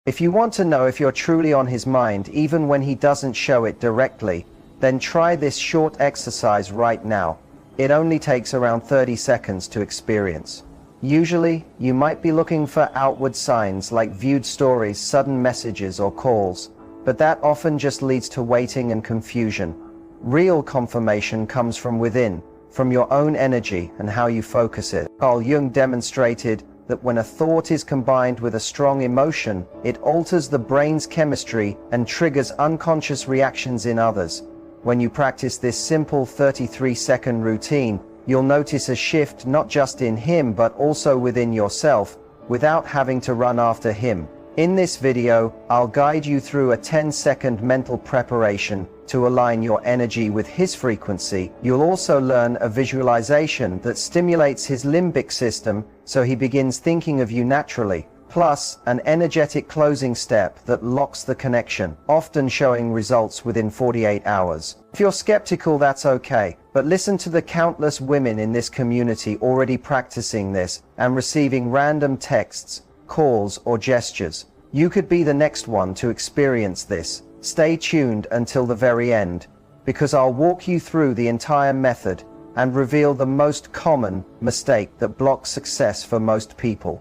If you want to know if you're truly on his mind, even when he doesn't show it directly, then try this short exercise right now. It only takes around 30 seconds to experience. Usually, you might be looking for outward signs like viewed stories, sudden messages, or calls, but that often just leads to waiting and confusion. Real confirmation comes from within, from your own energy and how you focus it. Carl Jung demonstrated that when a thought is combined with a strong emotion, it alters the brain's chemistry and triggers unconscious reactions in others. When you practice this simple 33-second routine, you'll notice a shift not just in him but also within yourself, without having to run after him. In this video, I'll guide you through a 10-second mental preparation to align your energy with his frequency. You'll also learn a visualization that stimulates his limbic system so he begins thinking of you naturally, plus an energetic closing step that locks the connection, often showing results within 48 hours. If you're skeptical, that's okay, but listen to the countless women in this community already practicing this and receiving random texts, calls, or gestures. You could be the next one to experience this. Stay tuned until the very end, because I'll walk you through the entire method and reveal the most common mistake that blocks success for most people.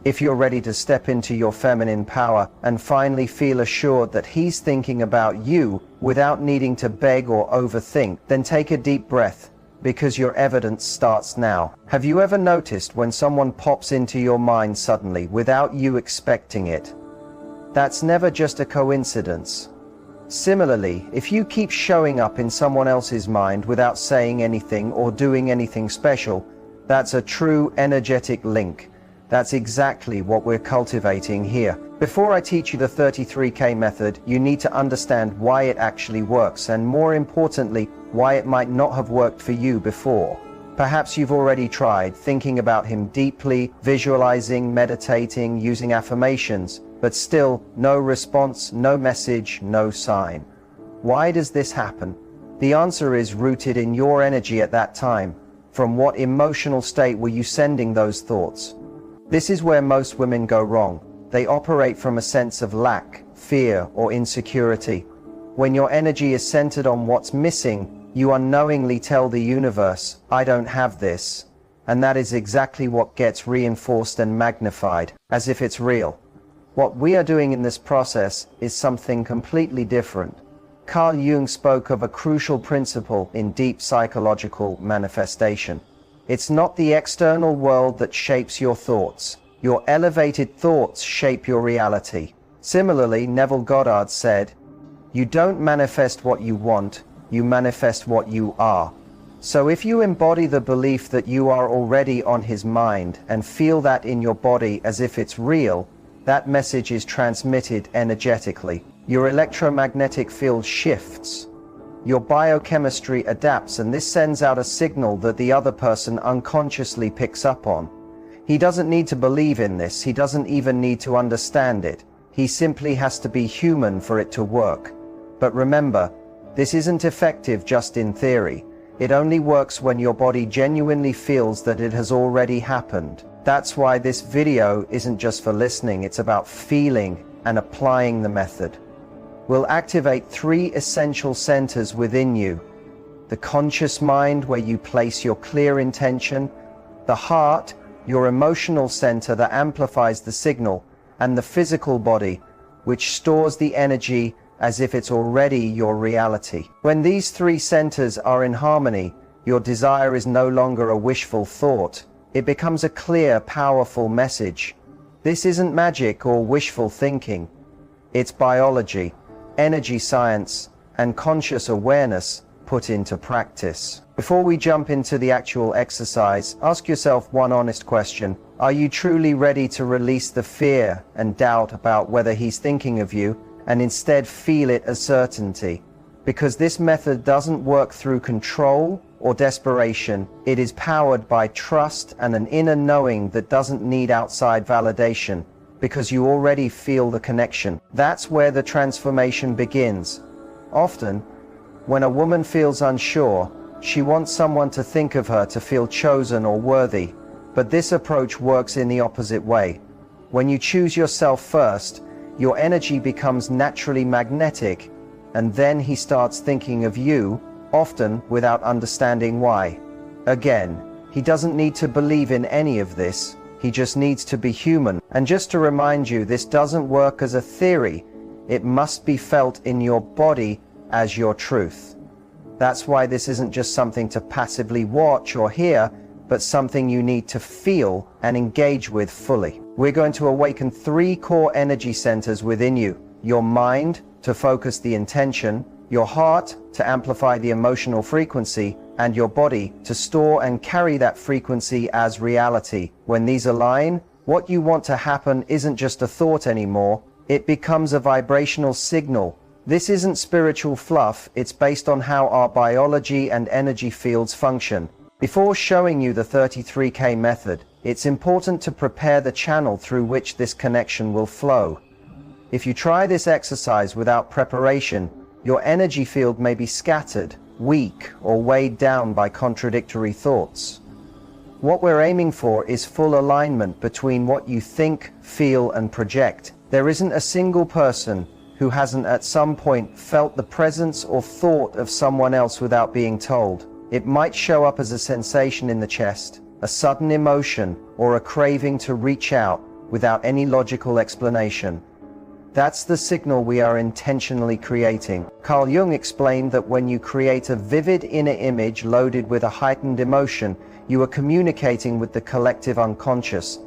If you're ready to step into your feminine power and finally feel assured that he's thinking about you without needing to beg or overthink, then take a deep breath, because your evidence starts now. Have you ever noticed when someone pops into your mind suddenly without you expecting it? That's never just a coincidence. Similarly, if you keep showing up in someone else's mind without saying anything or doing anything special, that's a true energetic link. That's exactly what we're cultivating here. Before I teach you the 33K method, you need to understand why it actually works, and more importantly, why it might not have worked for you before. Perhaps you've already tried thinking about him deeply, visualizing, meditating, using affirmations, but still no response, no message, no sign. Why does this happen? The answer is rooted in your energy at that time. From what emotional state were you sending those thoughts? This is where most women go wrong. They operate from a sense of lack, fear, or insecurity. When your energy is centered on what's missing, you unknowingly tell the universe, "I don't have this." And that is exactly what gets reinforced and magnified, as if it's real. What we are doing in this process is something completely different. Carl Jung spoke of a crucial principle in deep psychological manifestation. It's not the external world that shapes your thoughts. Your elevated thoughts shape your reality. Similarly, Neville Goddard said, "You don't manifest what you want, you manifest what you are." So if you embody the belief that you are already on his mind and feel that in your body as if it's real, that message is transmitted energetically. Your electromagnetic field shifts. Your biochemistry adapts, and this sends out a signal that the other person unconsciously picks up on. He doesn't need to believe in this. He doesn't even need to understand it. He simply has to be human for it to work. But remember, this isn't effective just in theory. It only works when your body genuinely feels that it has already happened. That's why this video isn't just for listening, it's about feeling and applying the method. We'll activate 3 essential centers within you. The conscious mind, where you place your clear intention, the heart, your emotional center that amplifies the signal, and the physical body, which stores the energy as if it's already your reality. When these 3 centers are in harmony, your desire is no longer a wishful thought. It becomes a clear, powerful message. This isn't magic or wishful thinking. It's biology, energy science, and conscious awareness put into practice. Before we jump into the actual exercise, ask yourself one honest question. Are you truly ready to release the fear and doubt about whether he's thinking of you, and instead feel it as certainty? Because this method doesn't work through control or desperation. It is powered by trust and an inner knowing that doesn't need outside validation, because you already feel the connection. That's where the transformation begins. Often, when a woman feels unsure, she wants someone to think of her to feel chosen or worthy. But this approach works in the opposite way. When you choose yourself first, your energy becomes naturally magnetic, and then he starts thinking of you, often without understanding why. Again, he doesn't need to believe in any of this, he just needs to be human. And just to remind you, this doesn't work as a theory, it must be felt in your body as your truth. That's why this isn't just something to passively watch or hear, but something you need to feel and engage with fully. We're going to awaken 3 core energy centers within you: your mind, to focus the intention; your heart, to amplify the emotional frequency; and your body, to store and carry that frequency as reality. When these align, what you want to happen isn't just a thought anymore, it becomes a vibrational signal. This isn't spiritual fluff, it's based on how our biology and energy fields function. Before showing you the 33K method, it's important to prepare the channel through which this connection will flow. If you try this exercise without preparation, your energy field may be scattered, weak, or weighed down by contradictory thoughts. What we're aiming for is full alignment between what you think, feel, and project. There isn't a single person who hasn't at some point felt the presence or thought of someone else without being told. It might show up as a sensation in the chest, a sudden emotion, or a craving to reach out without any logical explanation. That's the signal we are intentionally creating. Carl Jung explained that when you create a vivid inner image loaded with a heightened emotion, you are communicating with the collective unconscious.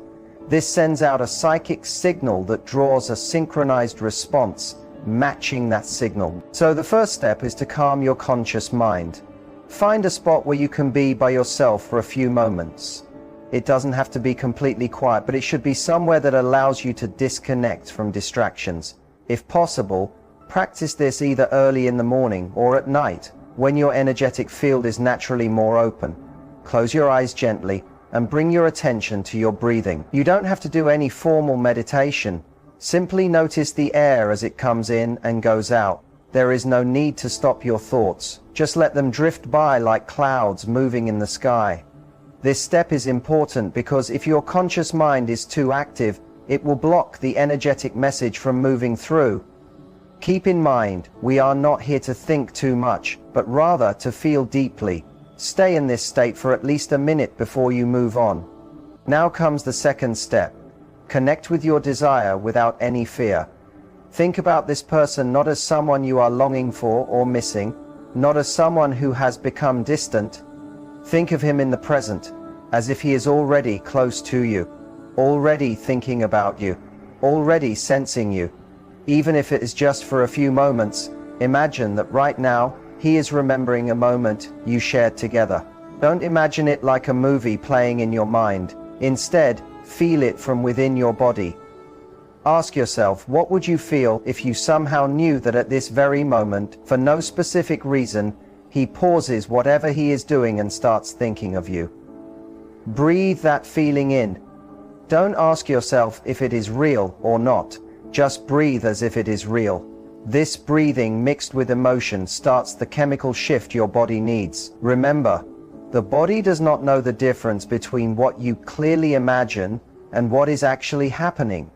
This sends out a psychic signal that draws a synchronized response, matching that signal. So the first step is to calm your conscious mind. Find a spot where you can be by yourself for a few moments. It doesn't have to be completely quiet, but it should be somewhere that allows you to disconnect from distractions. If possible, practice this either early in the morning or at night, when your energetic field is naturally more open. Close your eyes gently and bring your attention to your breathing. You don't have to do any formal meditation. Simply notice the air as it comes in and goes out. There is no need to stop your thoughts. Just let them drift by like clouds moving in the sky. This step is important because if your conscious mind is too active, it will block the energetic message from moving through. Keep in mind, we are not here to think too much, but rather to feel deeply. Stay in this state for at least a minute before you move on. Now comes the second step. Connect with your desire without any fear. Think about this person not as someone you are longing for or missing, not as someone who has become distant. Think of him in the present, as if he is already close to you, already thinking about you, already sensing you. Even if it is just for a few moments, imagine that right now, he is remembering a moment you shared together. Don't imagine it like a movie playing in your mind. Instead, feel it from within your body. Ask yourself, what would you feel if you somehow knew that at this very moment, for no specific reason, he pauses whatever he is doing and starts thinking of you? Breathe that feeling in. Don't ask yourself if it is real or not. Just breathe as if it is real. This breathing mixed with emotion starts the chemical shift your body needs. Remember, the body does not know the difference between what you clearly imagine and what is actually happening.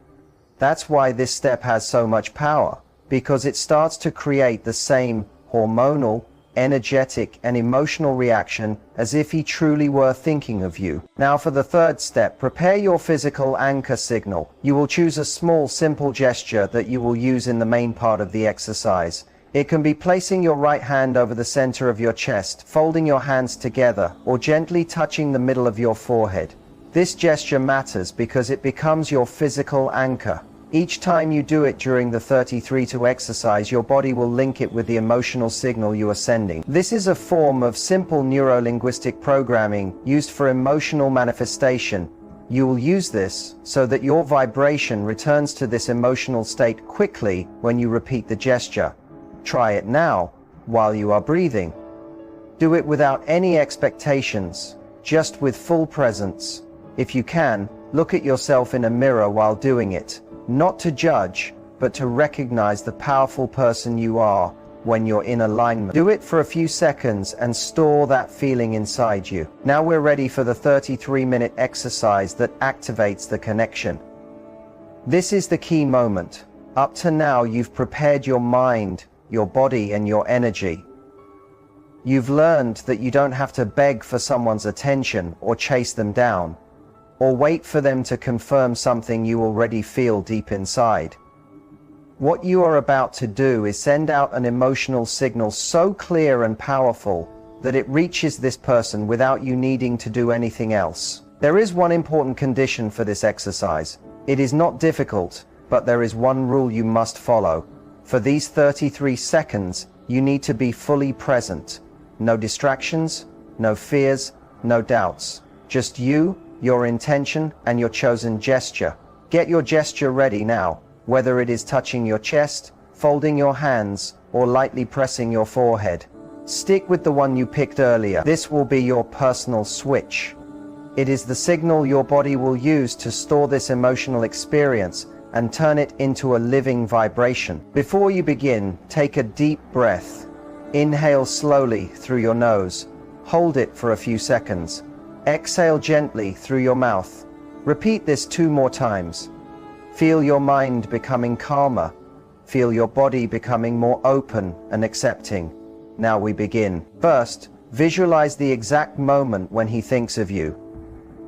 That's why this step has so much power, because it starts to create the same hormonal, energetic, and emotional reaction as if he truly were thinking of you. Now for the third step, prepare your physical anchor signal. You will choose a small, simple gesture that you will use in the main part of the exercise. It can be placing your right hand over the center of your chest, folding your hands together, or gently touching the middle of your forehead. This gesture matters because it becomes your physical anchor. Each time you do it during the 33-2 exercise, your body will link it with the emotional signal you are sending. This is a form of simple neuro-linguistic programming used for emotional manifestation. You will use this so that your vibration returns to this emotional state quickly when you repeat the gesture. Try it now, while you are breathing. Do it without any expectations, just with full presence. If you can, look at yourself in a mirror while doing it. Not to judge, but to recognize the powerful person you are when you're in alignment. Do it for a few seconds and store that feeling inside you. Now we're ready for the 33-minute exercise that activates the connection. This is the key moment. Up to now, you've prepared your mind, your body, and your energy. You've learned that you don't have to beg for someone's attention or chase them down, or wait for them to confirm something you already feel deep inside. What you are about to do is send out an emotional signal so clear and powerful that it reaches this person without you needing to do anything else. There is one important condition for this exercise. It is not difficult, but there is one rule you must follow. For these 33 seconds, you need to be fully present. No distractions, no fears, no doubts. Just you, your intention, and your chosen gesture. Get your gesture ready now, whether it is touching your chest, folding your hands, or lightly pressing your forehead. Stick with the one you picked earlier. This will be your personal switch. It is the signal your body will use to store this emotional experience and turn it into a living vibration. Before you begin, take a deep breath. Inhale slowly through your nose. Hold it for a few seconds. Exhale gently through your mouth. Repeat this 2 more times. Feel your mind becoming calmer. Feel your body becoming more open and accepting. Now we begin. First, visualize the exact moment when he thinks of you.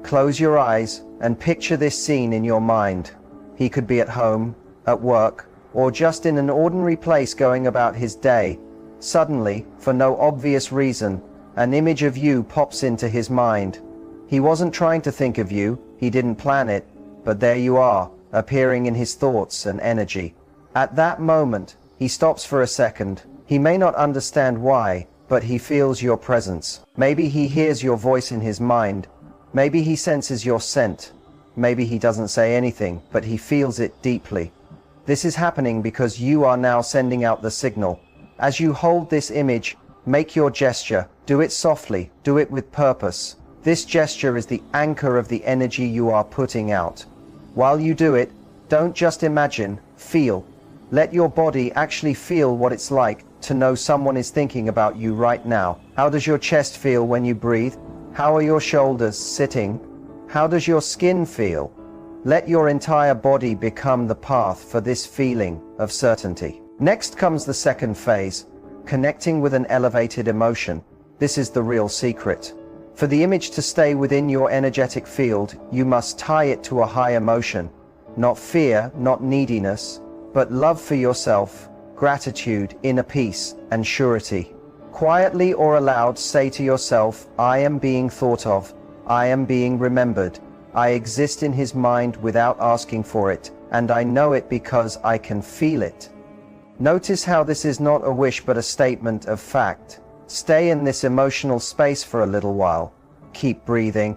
Close your eyes and picture this scene in your mind. He could be at home, at work, or just in an ordinary place going about his day. Suddenly, for no obvious reason, an image of you pops into his mind. He wasn't trying to think of you, he didn't plan it, but there you are, appearing in his thoughts and energy. At that moment, he stops for a second. He may not understand why, but he feels your presence. Maybe he hears your voice in his mind. Maybe he senses your scent. Maybe he doesn't say anything, but he feels it deeply. This is happening because you are now sending out the signal. As you hold this image, make your gesture. Do it softly, do it with purpose. This gesture is the anchor of the energy you are putting out. While you do it, don't just imagine, feel. Let your body actually feel what it's like to know someone is thinking about you right now. How does your chest feel when you breathe? How are your shoulders sitting? How does your skin feel? Let your entire body become the path for this feeling of certainty. Next comes the second phase, connecting with an elevated emotion. This is the real secret. For the image to stay within your energetic field, you must tie it to a high emotion. Not fear, not neediness, but love for yourself, gratitude, inner peace, and surety. Quietly or aloud, say to yourself, I am being thought of, I am being remembered, I exist in his mind without asking for it, and I know it because I can feel it. Notice how this is not a wish but a statement of fact. Stay in this emotional space for a little while. Keep breathing,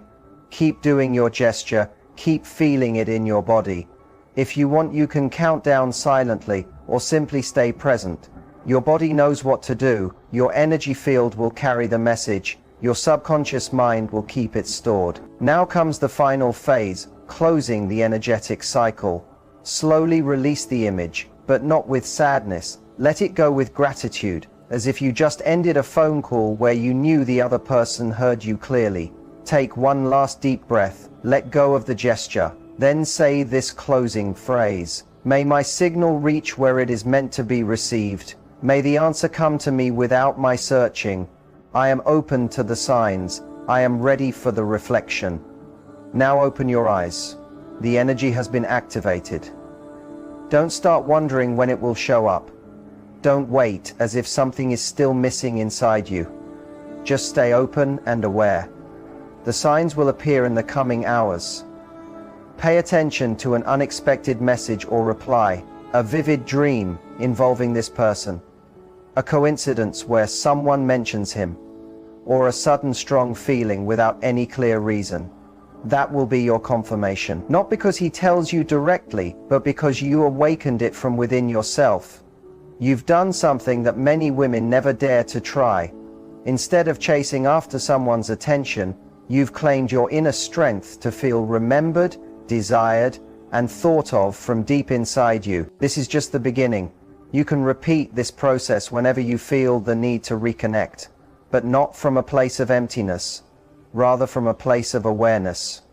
keep doing your gesture, keep feeling it in your body. If you want, you can count down silently or simply stay present. Your body knows what to do, your energy field will carry the message, your subconscious mind will keep it stored. Now comes the final phase, closing the energetic cycle. Slowly release the image, but not with sadness. Let it go with gratitude, as if you just ended a phone call where you knew the other person heard you clearly. Take one last deep breath, let go of the gesture, then say this closing phrase. May my signal reach where it is meant to be received. May the answer come to me without my searching. I am open to the signs. I am ready for the reflection. Now open your eyes. The energy has been activated. Don't start wondering when it will show up. Don't wait as if something is still missing inside you. Just stay open and aware. The signs will appear in the coming hours. Pay attention to an unexpected message or reply, a vivid dream involving this person, a coincidence where someone mentions him, or a sudden strong feeling without any clear reason. That will be your confirmation, not because he tells you directly, but because you awakened it from within yourself. You've done something that many women never dare to try. Instead of chasing after someone's attention, you've claimed your inner strength to feel remembered, desired, and thought of from deep inside you. This is just the beginning. You can repeat this process whenever you feel the need to reconnect, but not from a place of emptiness, rather from a place of awareness.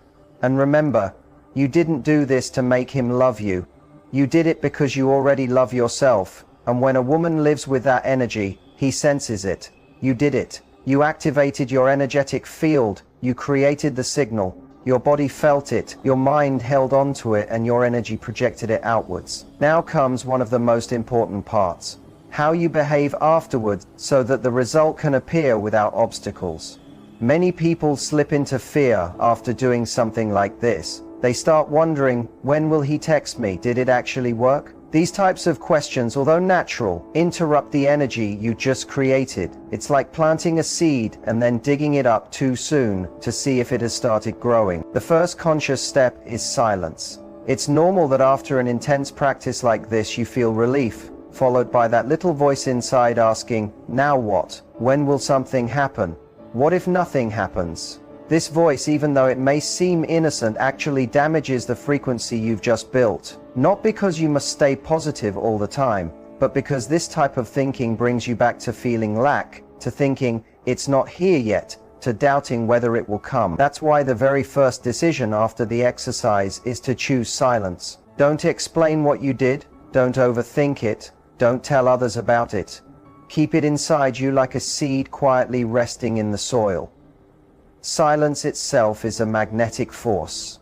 And remember, you didn't do this to make him love you. You did it because you already love yourself, and when a woman lives with that energy, he senses it. You did it. You activated your energetic field, you created the signal, your body felt it, your mind held on to it, and your energy projected it outwards. Now comes one of the most important parts. How you behave afterwards so that the result can appear without obstacles. Many people slip into fear after doing something like this. They start wondering, when will he text me? Did it actually work? These types of questions, although natural, interrupt the energy you just created. It's like planting a seed and then digging it up too soon to see if it has started growing. The first conscious step is silence. It's normal that after an intense practice like this you feel relief, followed by that little voice inside asking, now what? When will something happen? What if nothing happens? This voice, even though it may seem innocent, actually damages the frequency you've just built. Not because you must stay positive all the time, but because this type of thinking brings you back to feeling lack, to thinking it's not here yet, to doubting whether it will come. That's why the very first decision after the exercise is to choose silence. Don't explain what you did, don't overthink it, don't tell others about it. Keep it inside you like a seed quietly resting in the soil. Silence itself is a magnetic force.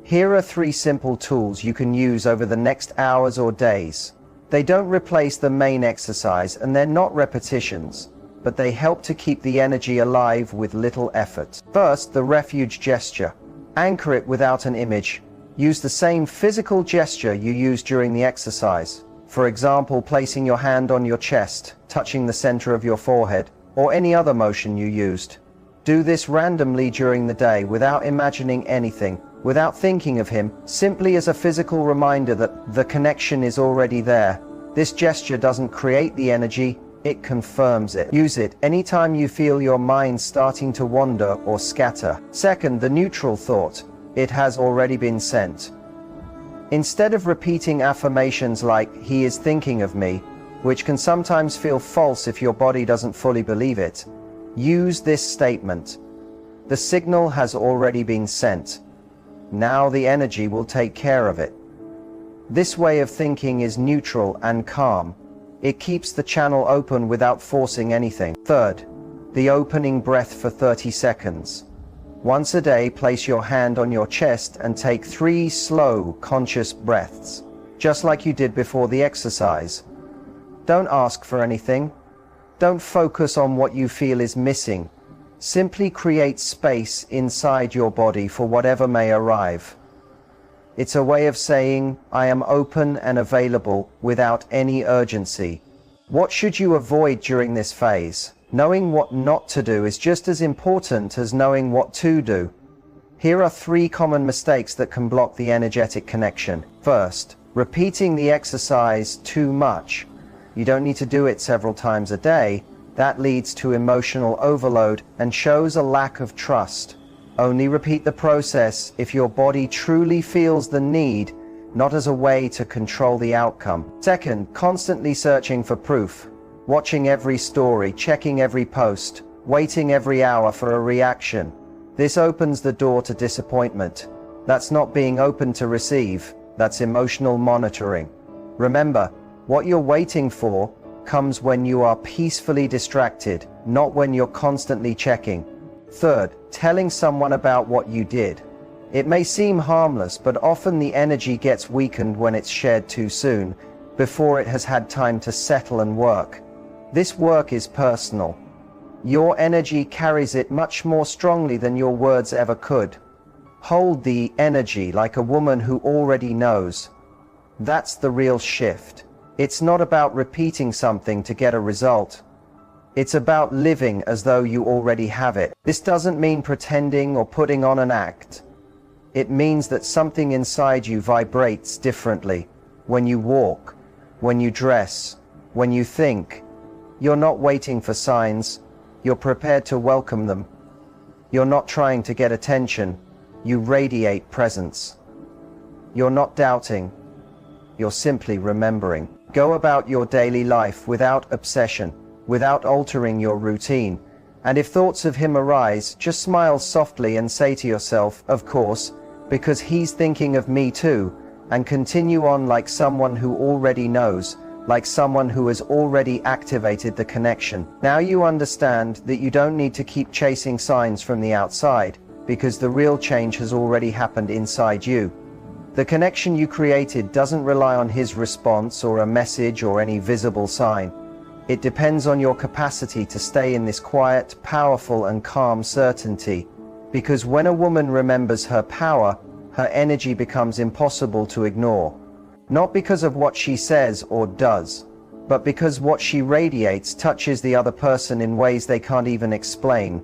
Here are 3 simple tools you can use over the next hours or days. They don't replace the main exercise and they're not repetitions, but they help to keep the energy alive with little effort. First, the refuge gesture. Anchor it without an image. Use the same physical gesture you used during the exercise. For example, placing your hand on your chest, touching the center of your forehead, or any other motion you used. Do this randomly during the day without imagining anything, without thinking of him, simply as a physical reminder that the connection is already there. This gesture doesn't create the energy, it confirms it. Use it anytime you feel your mind starting to wander or scatter. Second, the neutral thought. It has already been sent. Instead of repeating affirmations like, he is thinking of me, which can sometimes feel false if your body doesn't fully believe it, use this statement. The signal has already been sent. Now the energy will take care of it. This way of thinking is neutral and calm. It keeps the channel open without forcing anything. Third, the opening breath for 30 seconds. Once a day, place your hand on your chest and take 3 slow, conscious breaths, just like you did before the exercise. Don't ask for anything. Don't focus on what you feel is missing. Simply create space inside your body for whatever may arrive. It's a way of saying, I am open and available without any urgency. What should you avoid during this phase? Knowing what not to do is just as important as knowing what to do. Here are 3 common mistakes that can block the energetic connection. First, repeating the exercise too much. You don't need to do it several times a day. That leads to emotional overload and shows a lack of trust. Only repeat the process if your body truly feels the need, not as a way to control the outcome. Second, constantly searching for proof. Watching every story, checking every post, waiting every hour for a reaction. This opens the door to disappointment. That's not being open to receive. That's emotional monitoring. Remember, what you're waiting for comes when you are peacefully distracted, not when you're constantly checking. Third, telling someone about what you did. It may seem harmless, but often the energy gets weakened when it's shared too soon, before it has had time to settle and work. This work is personal. Your energy carries it much more strongly than your words ever could. Hold the energy like a woman who already knows. That's the real shift. It's not about repeating something to get a result. It's about living as though you already have it. This doesn't mean pretending or putting on an act. It means that something inside you vibrates differently. When you walk, when you dress, when you think. You're not waiting for signs. You're prepared to welcome them. You're not trying to get attention. You radiate presence. You're not doubting. You're simply remembering. Go about your daily life without obsession, without altering your routine. And if thoughts of him arise, just smile softly and say to yourself, of course, because he's thinking of me too. and continue on like someone who already knows, like someone who has already activated the connection. Now you understand that you don't need to keep chasing signs from the outside, because the real change has already happened inside you. The connection you created doesn't rely on his response or a message or any visible sign. It depends on your capacity to stay in this quiet, powerful and calm certainty, because when a woman remembers her power, her energy becomes impossible to ignore. Not because of what she says or does, but because what she radiates touches the other person in ways they can't even explain.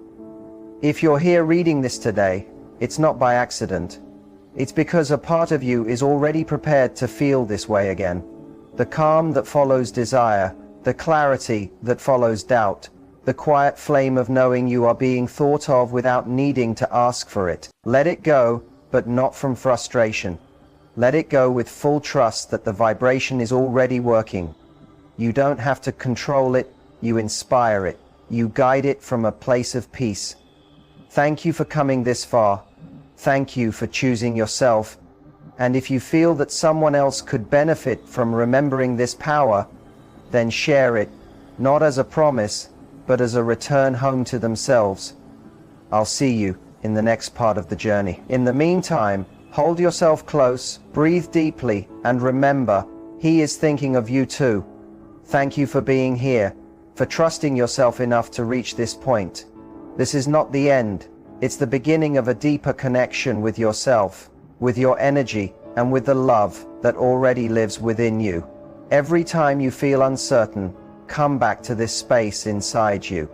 If you're here reading this today, it's not by accident. It's because a part of you is already prepared to feel this way again. The calm that follows desire, the clarity that follows doubt, the quiet flame of knowing you are being thought of without needing to ask for it. Let it go, but not from frustration. Let it go with full trust that the vibration is already working. You don't have to control it, you inspire it. You guide it from a place of peace. Thank you for coming this far. Thank you for choosing yourself. And if you feel that someone else could benefit from remembering this power, then share it, not as a promise, but as a return home to themselves. I'll see you in the next part of the journey. In the meantime, hold yourself close, breathe deeply, and remember, he is thinking of you too. Thank you for being here, for trusting yourself enough to reach this point. This is not the end. It's the beginning of a deeper connection with yourself, with your energy, and with the love that already lives within you. Every time you feel uncertain, come back to this space inside you.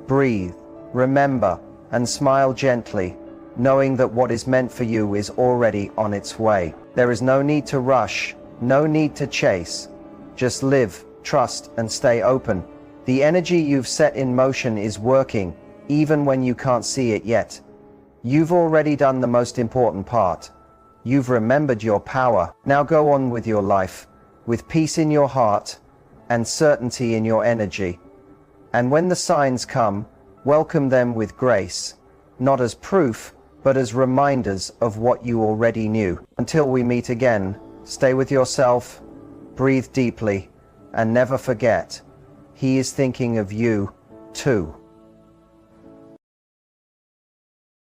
Breathe, remember, and smile gently, knowing that what is meant for you is already on its way. There is no need to rush, no need to chase. Just live, trust, and stay open. The energy you've set in motion is working, even when you can't see it yet. You've already done the most important part. You've remembered your power. Now go on with your life, with peace in your heart and certainty in your energy. And when the signs come, welcome them with grace, not as proof, but as reminders of what you already knew. Until we meet again, stay with yourself, breathe deeply, and never forget, he is thinking of you too.